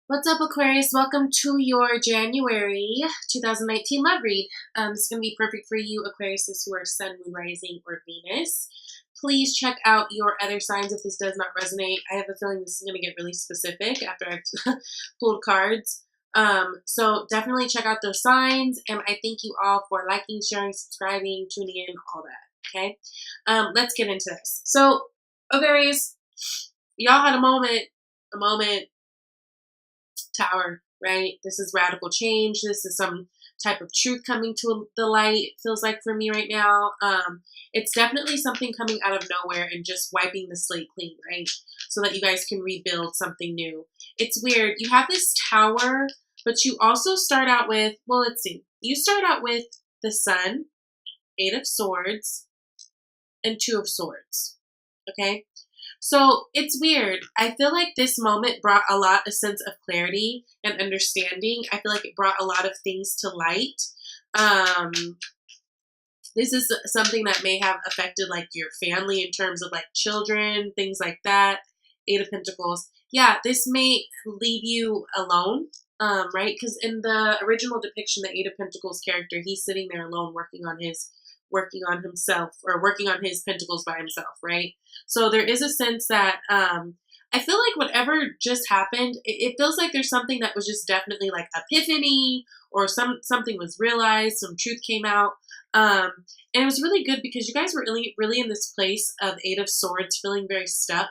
What's up, Aquarius? Welcome to your January 2019 love read. This is going to be perfect for you, Aquariuses who are Sun, Moon, Rising, or Venus. Please check out your other signs if this does not resonate. I have a feeling this is going to get really specific after I've pulled cards. So definitely check out those signs, and I thank you all for liking, sharing, subscribing, tuning in, all that, okay? Let's get into this. So, Aquarius, y'all had a moment, Tower, right? This is radical change. This is some type of truth coming to the light, feels like for me right now. It's definitely something coming out of nowhere and just wiping the slate clean, right? So that you guys can rebuild something new. It's weird. You have this Tower, but you also start out with, well, let's see. You start out with the Sun, Eight of Swords, and Two of Swords, okay? So it's weird. I feel like this moment brought a sense of clarity and understanding. I feel like it brought a lot of things to light. This is something that may have affected like your family in terms of like children, things like that. Eight of Pentacles. Yeah, this may leave you alone, right? Because in the original depiction, the Eight of Pentacles character, he's sitting there alone working on himself, or working on his pentacles by himself, right? So there is a sense that I feel like whatever just happened, it feels like there's something that was just definitely like epiphany, or something was realized, some truth came out. And it was really good because you guys were really in this place of Eight of Swords, feeling very stuck,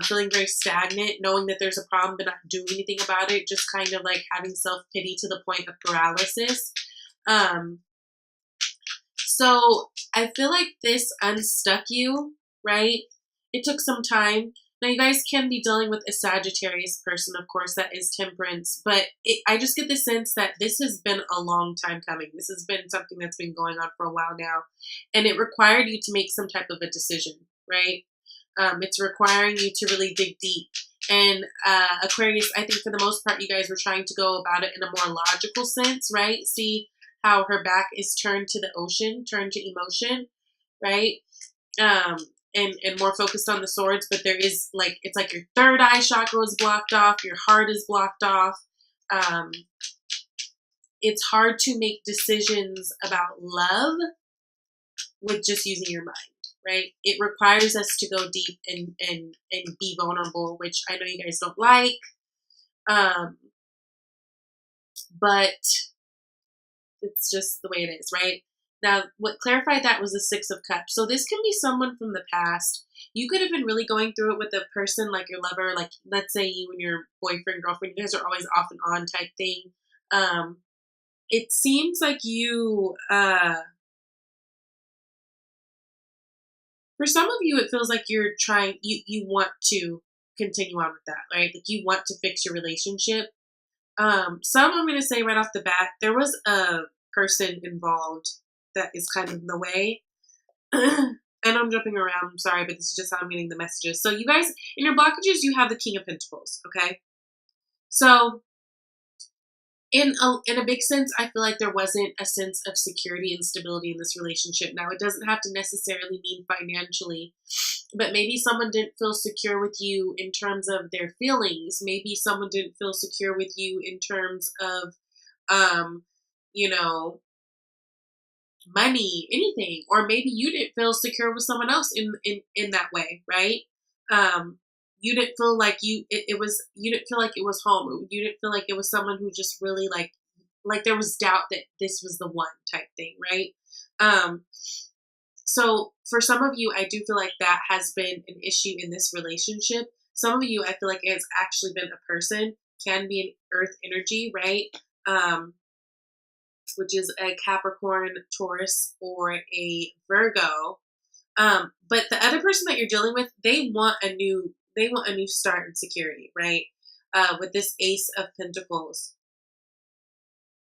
feeling very stagnant, knowing that there's a problem but not doing anything about it, just kind of like having self-pity to the point of paralysis. So I feel like this unstuck you, right? It took some time. Now you guys can be dealing with a Sagittarius person, of course, that is Temperance, but I just get the sense that this has been a long time coming. This has been something that's been going on for a while now, and it required you to make some type of a decision, right? It's requiring you to really dig deep. And Aquarius, I think for the most part, you guys were trying to go about it in a more logical sense, right? See how her back is turned to the ocean, turned to emotion, right? And more focused on the swords, but there is like, it's like your third eye chakra is blocked off, your heart is blocked off. It's hard to make decisions about love with just using your mind, right? It requires us to go deep and be vulnerable, which I know you guys don't like. But it's just the way it is, right? Now, what clarified that was the Six of Cups. So this can be someone from the past. You could have been really going through it with a person like your lover, like let's say you and your boyfriend, girlfriend, you guys are always off and on type thing. It seems like you, for some of you, it feels like you're trying, you want to continue on with that, right? Like you want to fix your relationship. Some I'm going to say right off the bat, there was a person involved that is kind of in the way. And I'm jumping around, I'm sorry, but this is just how I'm getting the messages. So you guys, in your blockages, you have the King of Pentacles, okay? So in a big sense, I feel like there wasn't a sense of security and stability in this relationship. Now, it doesn't have to necessarily mean financially, but maybe someone didn't feel secure with you in terms of their feelings. Maybe someone didn't feel secure with you in terms of, you know, money, anything, or maybe you didn't feel secure with someone else in that way, right? You didn't feel like you didn't feel like it was home. You didn't feel like it was someone who just really like there was doubt that this was the one type thing, right? So for some of you, I do feel like that has been an issue in this relationship. Some of you, I feel like it's actually been a person, can be an earth energy, right? Which is a Capricorn, Taurus, or a Virgo. But the other person that you're dealing with, they want a new start in security, right? With this Ace of Pentacles.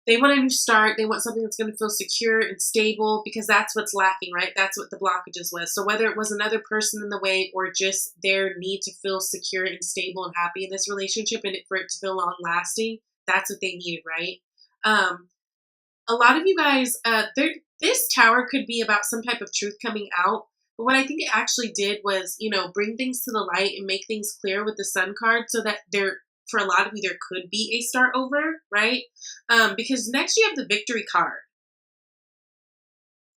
They want a new start. They want something that's going to feel secure and stable, because that's what's lacking, right? That's what the blockages was. So whether it was another person in the way or just their need to feel secure and stable and happy in this relationship, and for it to feel long lasting, that's what they needed, right? A lot of you guys, this Tower could be about some type of truth coming out. But what I think it actually did was, bring things to the light and make things clear with the Sun card, so that for a lot of you, there could be a start over, right? Because next you have the Victory card,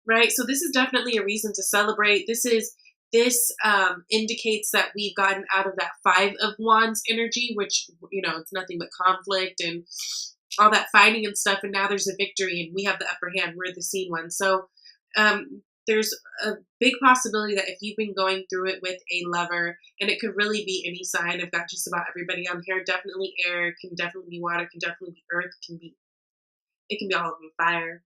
right? So this is definitely a reason to celebrate. This indicates that we've gotten out of that Five of Wands energy, which, it's nothing but conflict and all that fighting and stuff. And now there's a victory and we have the upper hand. We're the seen one. So there's a big possibility that if you've been going through it with a lover, and it could really be any sign, I've got just about everybody on here, definitely air, can definitely be water, can definitely be earth, it can be all of them, fire.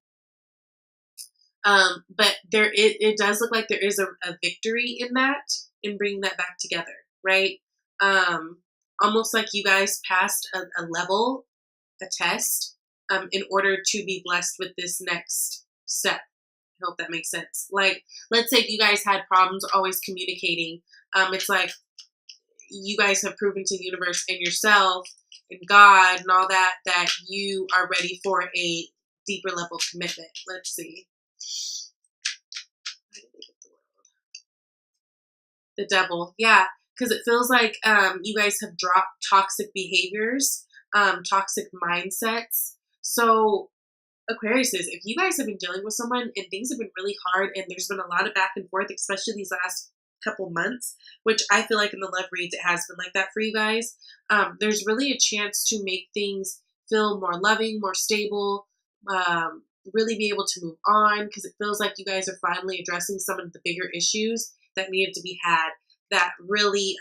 But it does look like there is a victory in that, in bringing that back together, right? Almost like you guys passed a level, a test, in order to be blessed with this next step. I hope that makes sense. Like, let's say if you guys had problems always communicating, it's like you guys have proven to the universe and yourself and God and all that you are ready for a deeper level of commitment. Let's see. The Devil. Yeah, because it feels like you guys have dropped toxic behaviors, toxic mindsets. So Aquarius, if you guys have been dealing with someone and things have been really hard and there's been a lot of back and forth, especially these last couple months, which I feel like in the love reads it has been like that for you guys, there's really a chance to make things feel more loving, more stable, really be able to move on, because it feels like you guys are finally addressing some of the bigger issues that needed to be had, that really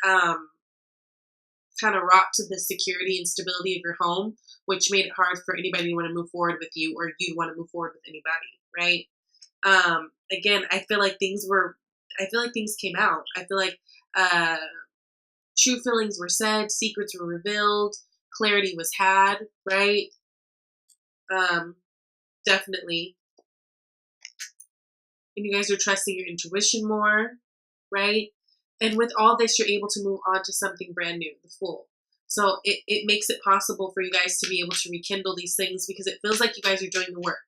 kind of rocked to the security and stability of your home, which made it hard for anybody to want to move forward with you, or you want to move forward with anybody, right? Again, I feel like things came out. I feel like true feelings were said, secrets were revealed, clarity was had, right? Definitely. And you guys are trusting your intuition more, right? And with all this, you're able to move on to something brand new, the Fool. So it makes it possible for you guys to be able to rekindle these things, because it feels like you guys are doing the work.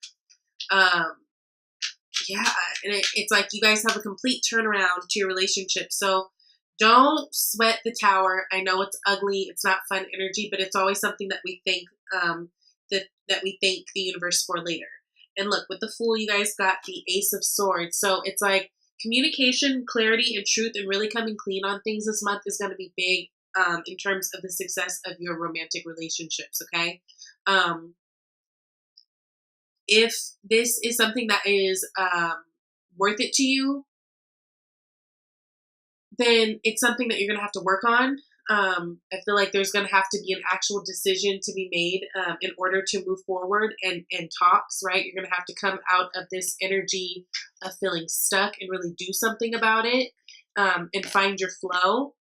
Yeah, and it's like you guys have a complete turnaround to your relationship. So don't sweat the tower. I know it's ugly, it's not fun energy, but it's always something that we think that we thank the universe for later. And look, with the Fool, you guys got the Ace of Swords. So it's like communication, clarity, and truth, and really coming clean on things this month is going to be big in terms of the success of your romantic relationships, okay? If this is something that is worth it to you, then it's something that you're going to have to work on. I feel like there's going to have to be an actual decision to be made in order to move forward and talks, right? You're going to have to come out of this energy of feeling stuck and really do something about it and find your flow.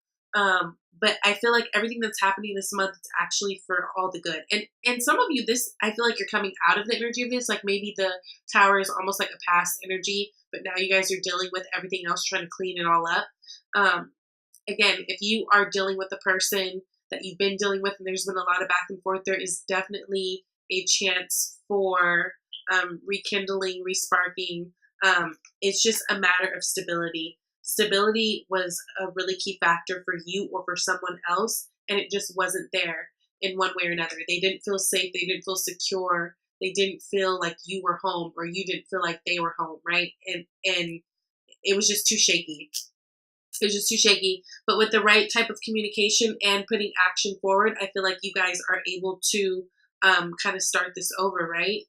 But I feel like everything that's happening this month is actually for all the good. And some of you, I feel like you're coming out of the energy of this. Like maybe the Tower is almost like a past energy, but now you guys are dealing with everything else, trying to clean it all up. Again, if you are dealing with a person that you've been dealing with and there's been a lot of back and forth, there is definitely a chance for rekindling, resparking. It's just a matter of stability. Stability was a really key factor for you or for someone else, and it just wasn't there in one way or another. They didn't feel safe. They didn't feel secure. They didn't feel like you were home, or you didn't feel like they were home, right? And it was just too shaky. It was just too shaky. But with the right type of communication and putting action forward, I feel like you guys are able to kind of start this over, right?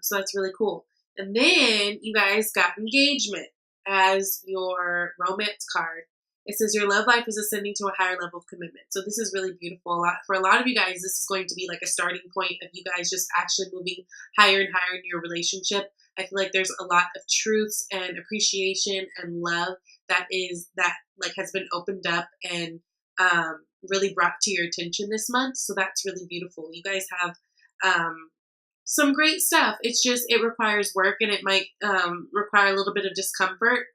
So that's really cool. And then you guys got Engagement as your romance card. It says your love life is ascending to a higher level of commitment. So this is really beautiful. For a lot of you guys, this is going to be like a starting point of you guys just actually moving higher and higher in your relationship. I feel like there's a lot of truths and appreciation and love that has been opened up and really brought to your attention this month. So that's really beautiful. You guys have some great stuff. It's just, it requires work, and it might require a little bit of discomfort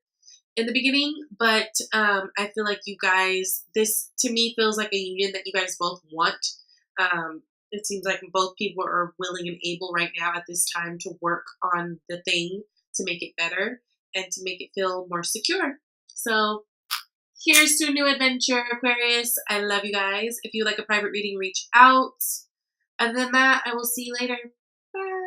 in the beginning, but I feel like you guys, this to me feels like a union that you guys both want. It seems like both people are willing and able right now at this time to work on the thing to make it better and to make it feel more secure. So here's to a new adventure, Aquarius. I love you guys. If you like a private reading, reach out. Other than that, I will see you later. Bye.